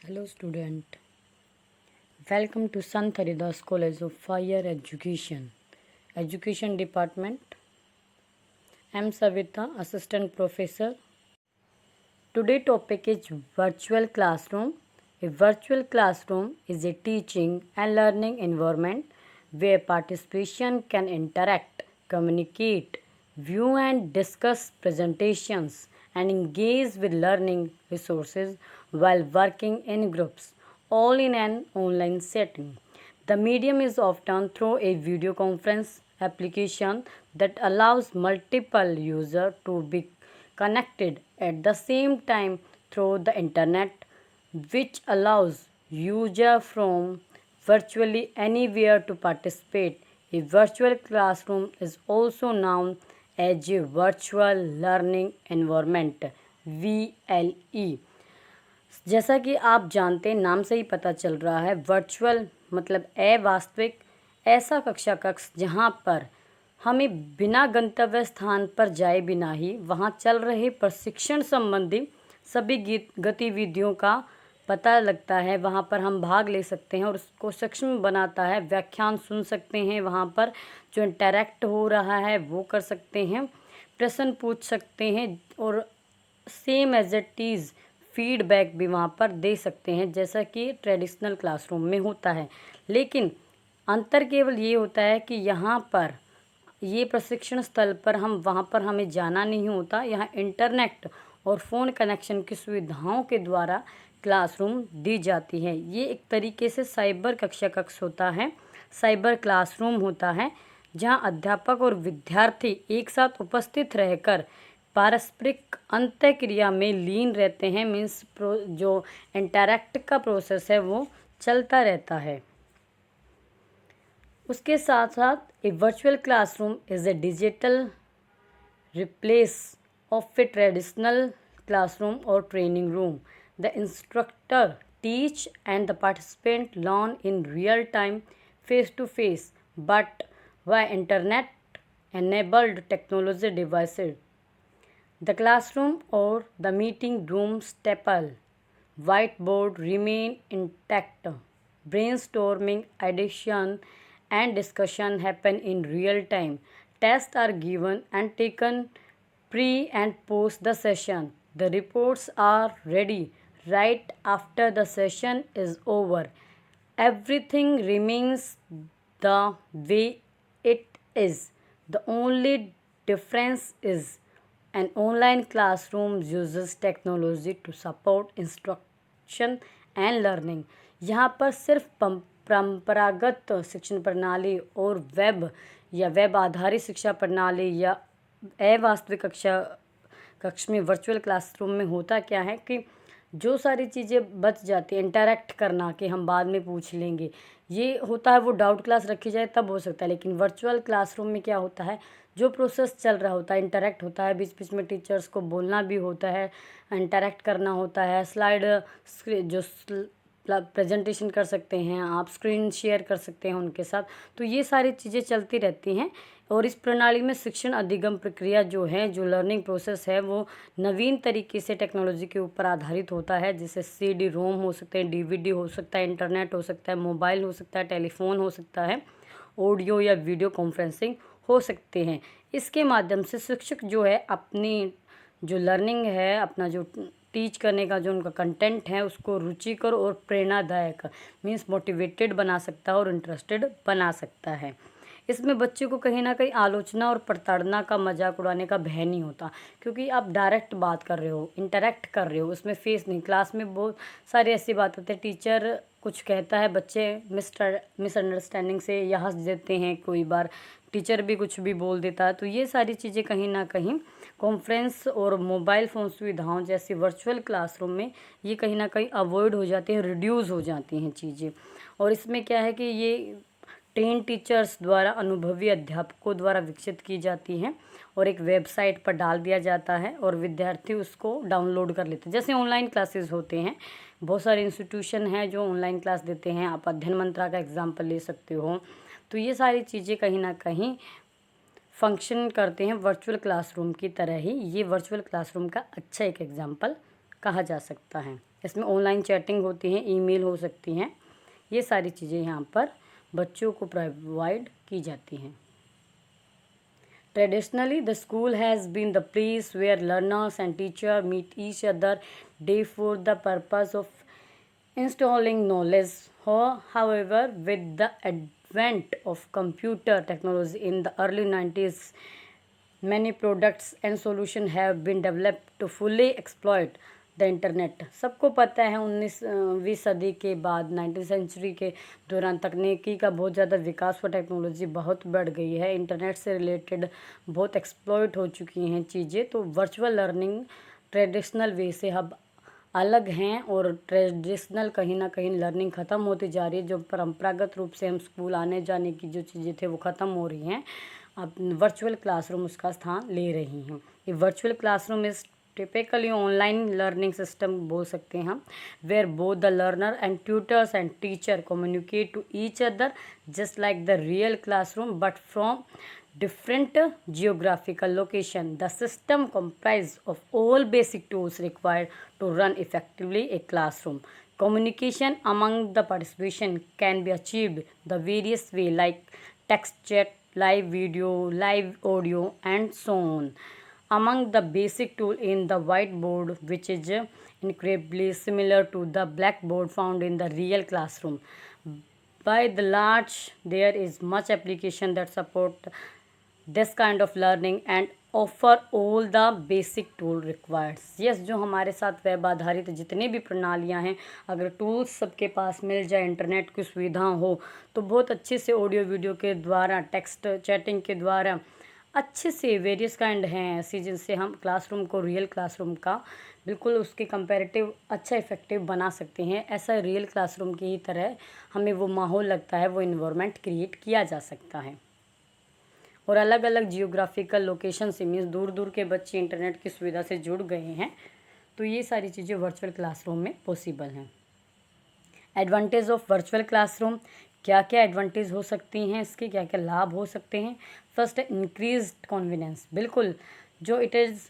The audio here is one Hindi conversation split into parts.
Hello student, welcome to Sant Haridas College of Higher Education Department. I am Savita, Assistant Professor. Today topic is virtual classroom. A virtual classroom is a teaching and learning environment where participation can interact, communicate, view and discuss presentations and engage with learning resources while working in groups, all in an online setting. The medium is often through a video conference application that allows multiple users to be connected at the same time through the internet, which allows users from virtually anywhere to participate. A virtual classroom is also known as a virtual learning environment VLE। जैसा कि आप जानते हैं, नाम से ही पता चल रहा है, वर्चुअल मतलब अवास्तविक, ऐसा कक्षा कक्ष जहां पर हमें बिना गंतव्य स्थान पर जाए बिना ही वहां चल रहे प्रशिक्षण संबंधी सभी गतिविधियों का पता लगता है। वहां पर हम भाग ले सकते हैं और उसको सक्षम बनाता है। व्याख्यान सुन सकते हैं, वहां पर जो इंटरैक्ट हो रहा है वो कर सकते हैं, प्रश्न पूछ सकते हैं और same as it is feedback भी वहाँ पर दे सकते हैं, जैसा कि ट्रेडिशनल क्लासरूम में होता है। लेकिन अंतर केवल ये होता है कि यहाँ पर ये प्रशिक्षण स्थल पर वहाँ पर हमें जाना नहीं होता। यहाँ इंटरनेट और फ़ोन कनेक्शन की सुविधाओं के द्वारा क्लासरूम दी जाती है। ये एक तरीके से साइबर कक्षा कक्ष होता है, साइबर क्लासरूम होता है, जहाँ अध्यापक और विद्यार्थी एक साथ उपस्थित रहकर पारस्परिक अंतःक्रिया में लीन रहते हैं। मीन्स जो इंटरैक्ट का प्रोसेस है वो चलता रहता है। उसके साथ साथ a virtual classroom is a digital replace of a traditional classroom और training room. The instructor teach and the participant learn in real time face to face but via internet enabled technology devices. The classroom or the meeting room staple whiteboard remain intact. Brainstorming, addition and discussion happen in real time. Tests are given and taken pre and post the session. The reports are ready right after the session is over. Everything remains the way it is. The only difference is an online classroom uses technology to support instruction and learning. यहाँ पर सिर्फ परंपरागत शिक्षण प्रणाली और वेब या वेब आधारित शिक्षा प्रणाली या अवास्तविक कक्ष में वर्चुअल क्लासरूम में होता क्या है कि जो सारी चीज़ें बच जाती है, इंटरैक्ट करना कि हम बाद में पूछ लेंगे, ये होता है। वो डाउट क्लास रखी जाए तब हो सकता है। लेकिन वर्चुअल क्लासरूम में क्या होता है, जो प्रोसेस चल रहा होता है, इंटरैक्ट होता है, बीच बीच में टीचर्स को बोलना भी होता है, इंटरैक्ट करना होता है, स्लाइड जो प्रेजेंटेशन कर सकते हैं, आप स्क्रीन शेयर कर सकते हैं उनके साथ। तो ये सारी चीज़ें चलती रहती हैं और इस प्रणाली में शिक्षण अधिगम प्रक्रिया जो है, जो लर्निंग प्रोसेस है, वो नवीन तरीके से टेक्नोलॉजी के ऊपर आधारित होता है। जैसे CD रोम हो सकते हैं, DVD हो सकता है, इंटरनेट हो सकता है, मोबाइल हो सकता है, टेलीफोन हो सकता है, ऑडियो या वीडियो कॉन्फ्रेंसिंग हो सकते हैं। इसके माध्यम से शिक्षक जो है अपनी जो लर्निंग है, अपना जो टीच करने का जो उनका कंटेंट है, उसको रुचिकर और प्रेरणादायक मीन्स मोटिवेटेड बना सकता है और इंटरेस्टेड बना सकता है। इसमें बच्चे को कहीं ना कहीं आलोचना और प्रताड़ना का, मजाक उड़ाने का भय नहीं होता, क्योंकि आप डायरेक्ट बात कर रहे हो, इंटरैक्ट कर रहे हो, उसमें फेस नहीं। क्लास में बहुत सारी ऐसी बात होती है, टीचर कुछ कहता है, बच्चे मिसअंडरस्टैंडिंग से या हंस देते हैं, कोई बार टीचर भी कुछ भी बोल देता है। तो ये सारी चीज़ें कहीं ना कहीं कॉन्फ्रेंस और मोबाइल फ़ोन सुविधाओं जैसी वर्चुअल क्लासरूम में ये कहीं ना कहीं अवॉइड हो जाती हैं, रिड्यूस हो जाती हैं चीज़ें। और इसमें क्या है कि ये ट्रेन टीचर्स द्वारा, अनुभवी अध्यापकों द्वारा विकसित की जाती हैं और एक वेबसाइट पर डाल दिया जाता है और विद्यार्थी उसको डाउनलोड कर लेते हैं। जैसे ऑनलाइन क्लासेस होते हैं, बहुत सारे इंस्टीट्यूशन हैं जो ऑनलाइन क्लास देते हैं। आप अध्ययन मंत्रा का एग्जाम्पल ले सकते हो। तो ये सारी चीज़ें कहीं ना कहीं फंक्शन करते हैं वर्चुअल क्लासरूम की तरह ही। ये वर्चुअल क्लासरूम का अच्छा एक एग्जाम्पल कहा जा सकता है। इसमें ऑनलाइन चैटिंग होती है, ईमेल हो सकती हैं, ये सारी चीज़ें यहाँ पर बच्चों को प्रोवाइड की जाती हैं। Traditionally, the school has been the place where learners and teachers meet each other day for the purpose of installing knowledge. However, with the advent of computer technology in the early 90s, many products and solutions have been developed to fully exploit the internet. सबको पता है 19वीं सदी के बाद 19th सेंचुरी के दौरान तकनीकी का बहुत ज़्यादा विकास हुआ, टेक्नोलॉजी बहुत बढ़ गई है, इंटरनेट से रिलेटेड बहुत एक्सप्लॉइट हो चुकी हैं चीज़ें। तो वर्चुअल लर्निंग ट्रेडिशनल वे से अब अलग हैं और ट्रेडिशनल कहीं ना कहीं लर्निंग ख़त्म होती जा रही है। जो परंपरागत रूप से हम स्कूल आने जाने की जो चीज़ें थे वो ख़त्म हो रही हैं, अब वर्चुअल क्लासरूम उसका स्थान ले रही हैं। ये virtual classroom is typically online learning system बोल सकते हैं हम, where both the learner and tutors and teacher communicate to each other just like the real classroom but from different geographical location. The system comprises of all basic tools required to run effectively a classroom. Communication among the participation can be achieved the various way like text chat, live video, live audio and so on. Among the basic tool in the whiteboard, which is incredibly similar to the blackboard found in the real classroom. By the large, there is much application that support this kind of learning and offer all the basic tool required. Yes, जो हमारे साथ वेब आधारित जितनी भी प्रणालियां हैं, अगर टूल्स सबके पास मिल जाए, इंटरनेट की सुविधा हो, तो बहुत अच्छे से ऑडियो वीडियो के द्वारा, टेक्स्ट चैटिंग के द्वारा अच्छे से वेरियस काइंड हैं ऐसी जिनसे हम क्लासरूम को रियल क्लासरूम का बिल्कुल उसके कंपैरेटिव अच्छा इफ़ेक्टिव बना सकते हैं। ऐसा रियल क्लासरूम की ही तरह हमें वो माहौल लगता है, वो इन्वायरमेंट क्रिएट किया जा सकता है। और अलग अलग जियोग्राफिकल लोकेशन से मीन्स दूर दूर के बच्चे इंटरनेट की सुविधा से जुड़ गए हैं, तो ये सारी चीज़ें वर्चुअल क्लासरूम में पॉसिबल हैं। एडवांटेज ऑफ वर्चुअल क्लासरूम, क्या क्या एडवांटेज हो सकती हैं, इसके क्या क्या लाभ हो सकते हैं। फर्स्ट है इंक्रीज्ड कॉन्फिडेंस। बिल्कुल, जो it is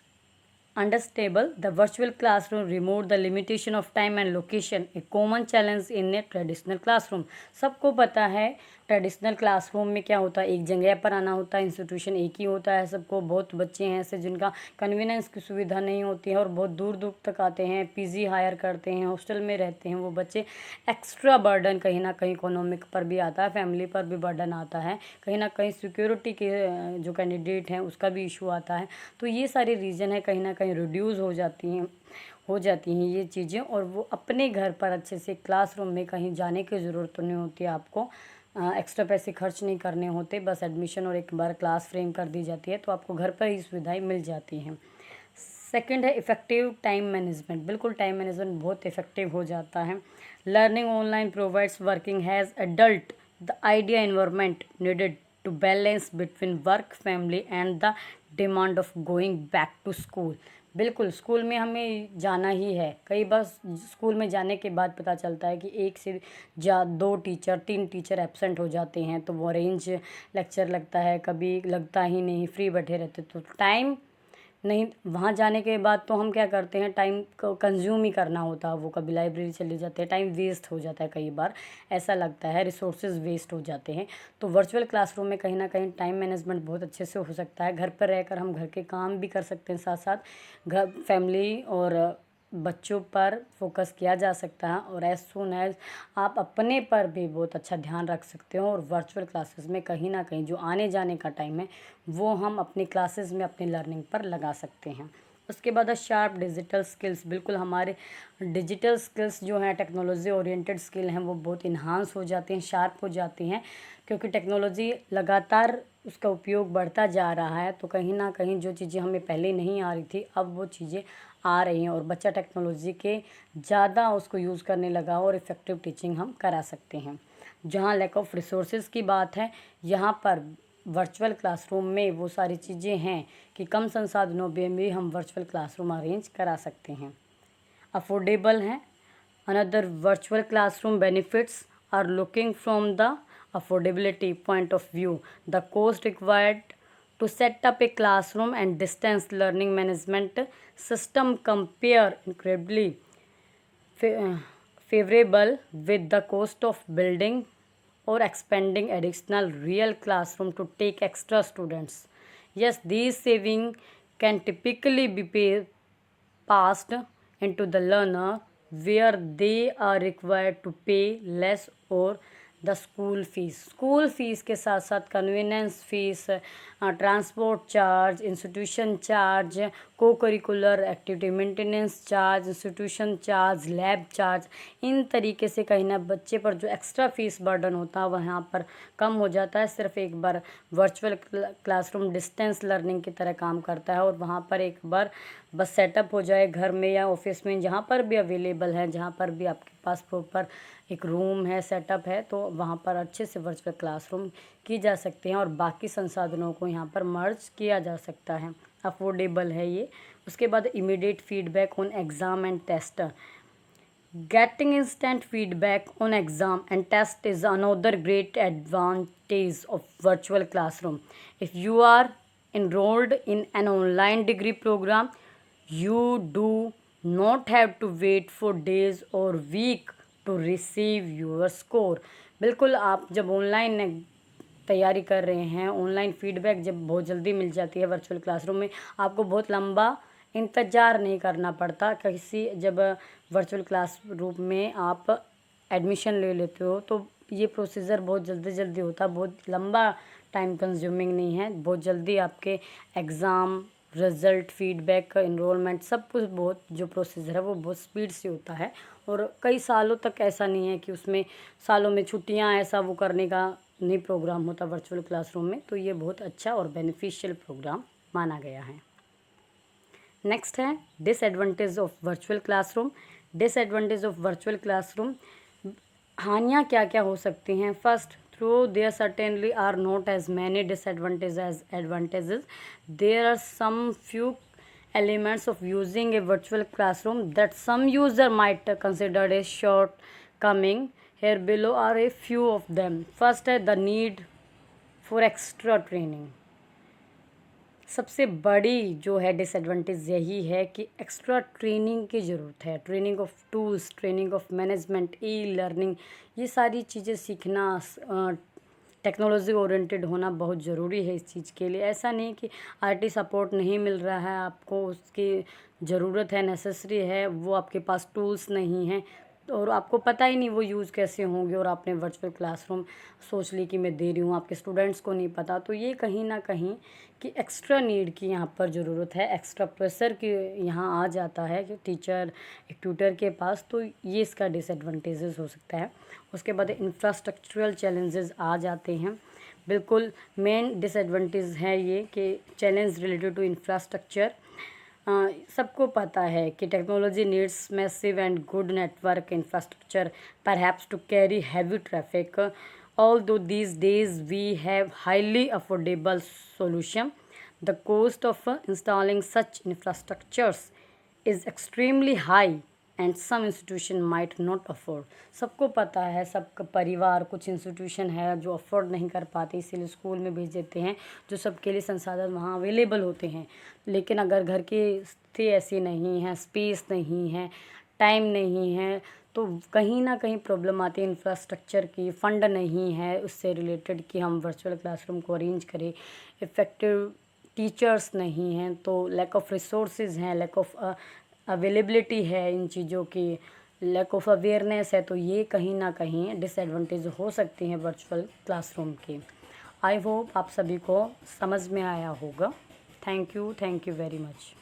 understandable the virtual classroom remove the limitation of time and location, A common challenge in A traditional classroom. सबको पता है ट्रेडिशनल क्लासरूम में क्या होता है, एक जगह पर आना होता है, इंस्टीट्यूशन एक ही होता है सबको। बहुत बच्चे हैं ऐसे जिनका कन्वीनियंस की सुविधा नहीं होती है और बहुत दूर दूर तक आते हैं, पीजी हायर करते हैं, हॉस्टल में रहते हैं वो बच्चे। एक्स्ट्रा बर्डन कहीं ना कहीं इकोनॉमिक पर भी आता है, फैमिली पर भी बर्डन आता है, कहीं ना कहीं सिक्योरिटी के जो कैंडिडेट हैं उसका भी इशू आता है। तो ये सारे रीज़न है कहीं ना कहीं रिड्यूस हो जाती हैं ये चीज़ें, और वो अपने घर पर अच्छे से क्लासरूम में कहीं जाने की ज़रूरत नहीं होती है आपको, एक्स्ट्रा पैसे खर्च नहीं करने होते, बस एडमिशन और एक बार क्लास फ्रेम कर दी जाती है तो आपको घर पर ही सुविधाएं मिल जाती हैं। सेकंड है इफ़ेक्टिव टाइम मैनेजमेंट। बिल्कुल टाइम मैनेजमेंट बहुत इफ़ेक्टिव हो जाता है। Learning online provides working has adult the idea environment needed to balance between work family and the demand of going back to school. बिल्कुल, स्कूल में हमें जाना ही है। कई बार स्कूल में जाने के बाद पता चलता है कि एक से 3 टीचर एब्सेंट हो जाते हैं, तो वो अरेंज लेक्चर लगता है, कभी लगता ही नहीं, फ्री बैठे रहते, तो टाइम नहीं। वहाँ जाने के बाद तो हम क्या करते हैं, टाइम को कंज्यूम ही करना होता है, वो कभी लाइब्रेरी चले जाते हैं, टाइम वेस्ट हो जाता है, कई बार ऐसा लगता है रिसोर्सेज वेस्ट हो जाते हैं। तो वर्चुअल क्लासरूम में कहीं ना कहीं टाइम मैनेजमेंट बहुत अच्छे से हो सकता है। घर पर रहकर हम घर के काम भी कर सकते हैं, साथ साथ घर फैमिली और बच्चों पर फोकस किया जा सकता है, और एज सून एज आप अपने पर भी बहुत अच्छा ध्यान रख सकते हो। और वर्चुअल क्लासेस में कहीं ना कहीं जो आने जाने का टाइम है वो हम अपनी क्लासेस में अपनी लर्निंग पर लगा सकते हैं। उसके बाद शार्प डिजिटल स्किल्स। बिल्कुल, हमारे डिजिटल स्किल्स जो हैं, टेक्नोलॉजी ओरिएंटेड स्किल हैं, वो बहुत इन्हांस हो जाती हैं, शार्प हो जाती हैं, क्योंकि टेक्नोलॉजी लगातार उसका उपयोग बढ़ता जा रहा है। तो कहीं ना कहीं जो चीज़ें हमें पहले नहीं आ रही थी अब वो चीज़ें आ रही हैं, और बच्चा टेक्नोलॉजी के ज़्यादा उसको यूज़ करने लगा और इफ़ेक्टिव टीचिंग हम करा सकते हैं। जहाँ लैक ऑफ रिसोर्सेज की बात है, यहाँ पर वर्चुअल क्लासरूम में वो सारी चीज़ें हैं कि कम संसाधनों में भी हम वर्चुअल क्लासरूम अरेंज करा सकते हैं। अफोर्डेबल हैं। Another virtual classroom benefits are looking from the affordability point of view, the cost required to set up a classroom and distance learning management system compare incredibly favorable with the cost of building or expanding additional real classroom to take extra students. Yes, these saving can typically be passed into the learner where they are required to pay less or the school fees के साथ साथ convenience fees, transport charge, institution charge, co curricular activity maintenance charge, institution charge, lab charge, इन तरीके से कहीं ना बच्चे पर जो एक्स्ट्रा फ़ीस बर्डन होता है वह यहाँ पर कम हो जाता है। सिर्फ एक बार वर्चुअल क्लासरूम डिस्टेंस लर्निंग की तरह काम करता है और वहाँ पर एक बार बस सेटअप हो जाए घर में या ऑफिस में, जहाँ पर भी अवेलेबल है, जहाँ पर भी आपके पास प्रॉपर एक रूम है, सेटअप है, तो वहाँ पर अच्छे से वर्चुअल क्लासरूम की जा सकते हैं और बाकी संसाधनों को यहाँ पर मर्ज किया जा सकता है। अफोर्डेबल है ये। उसके बाद immediate feedback on exam and test. Getting instant feedback on exam and test is another great advantage of virtual classroom. If you are enrolled in an online degree program, you do not have to wait for days or week to receive your score. बिल्कुल, आप जब ऑनलाइन तैयारी कर रहे हैं, ऑनलाइन फीडबैक जब बहुत जल्दी मिल जाती है वर्चुअल क्लासरूम में, आपको बहुत लंबा इंतज़ार नहीं करना पड़ता। जब वर्चुअल क्लासरूम में आप एडमिशन ले लेते हो तो ये प्रोसीजर बहुत जल्दी होता है, बहुत लंबा टाइम कंज्यूमिंग नहीं है, बहुत जल्दी आपके एग्ज़ाम, रिज़ल्ट, फीडबैक, इनरोलमेंट सब कुछ बहुत जो प्रोसीजर है वो बहुत स्पीड से होता है और कई सालों तक ऐसा नहीं है कि उसमें सालों में छुट्टियां ऐसा वो करने का नहीं प्रोग्राम होता वर्चुअल क्लासरूम में। तो ये बहुत अच्छा और बेनिफिशियल प्रोग्राम माना गया है। नेक्स्ट है disadvantage of virtual classroom. Disadvantage of virtual classroom, हानियाँ क्या क्या हो सकती हैं। First, though there certainly are not as many disadvantages as advantages, there are some few elements of using a virtual classroom that some user might consider a shortcoming. Here below are a few of them. First है the need for extra training. सबसे बड़ी जो है डिसएडवांटेज यही है कि एक्स्ट्रा ट्रेनिंग की ज़रूरत है। Training of tools, training of management, e learning, ये सारी चीज़ें सीखना, टेक्नोलॉजी ओरिएंटेड होना बहुत ज़रूरी है इस चीज़ के लिए। ऐसा नहीं कि आईटी सपोर्ट नहीं मिल रहा है, आपको उसकी ज़रूरत है, नेसेसरी है, वो आपके पास टूल्स नहीं हैं और आपको पता ही नहीं वो यूज़ कैसे होंगे और आपने वर्चुअल क्लासरूम सोच ली कि मैं दे रही हूँ, आपके स्टूडेंट्स को नहीं पता। तो ये कहीं ना कहीं कि एक्स्ट्रा नीड की यहाँ पर ज़रूरत है, एक्स्ट्रा प्रेशर की यहाँ आ जाता है कि टीचर, एक ट्यूटर के पास, तो ये इसका डिसएडवांटेजेस हो सकता है। उसके बाद इंफ्रास्ट्रक्चरल चैलेंजेस आ जाते हैं। बिल्कुल मेन डिसएडवांटेज है ये कि चैलेंज रिलेटेड टू इंफ्रास्ट्रक्चर। सबको पता है कि technology needs massive and good network infrastructure perhaps to carry heavy traffic. Although these days we have highly affordable solution, the cost of installing such infrastructures is extremely high and some institution might not afford. सबको पता है, सबका परिवार, कुछ इंस्टीट्यूशन है जो अफोर्ड नहीं कर पाते, इसीलिए स्कूल में भेज देते हैं जो सबके लिए संसाधन वहाँ अवेलेबल होते हैं। लेकिन अगर घर की स्थिति ऐसी नहीं है, स्पेस नहीं है, टाइम नहीं है, तो कहीं ना कहीं प्रॉब्लम आती है इंफ्रास्ट्रक्चर की, फंड नहीं है उससे रिलेटेड कि हम वर्चुअल क्लासरूम को अरेंज करें, इफ़ेक्टिव टीचर्स नहीं हैं, तो लैक ऑफ रिसोर्सेज हैं, लैक ऑफ अवेलेबिलिटी है, इन चीज़ों की लैक ऑफ अवेयरनेस है। तो ये कहीं ना कहीं डिसएडवांटेज हो सकती हैं वर्चुअल क्लासरूम की। आई होप आप सभी को समझ में आया होगा। Thank you very much.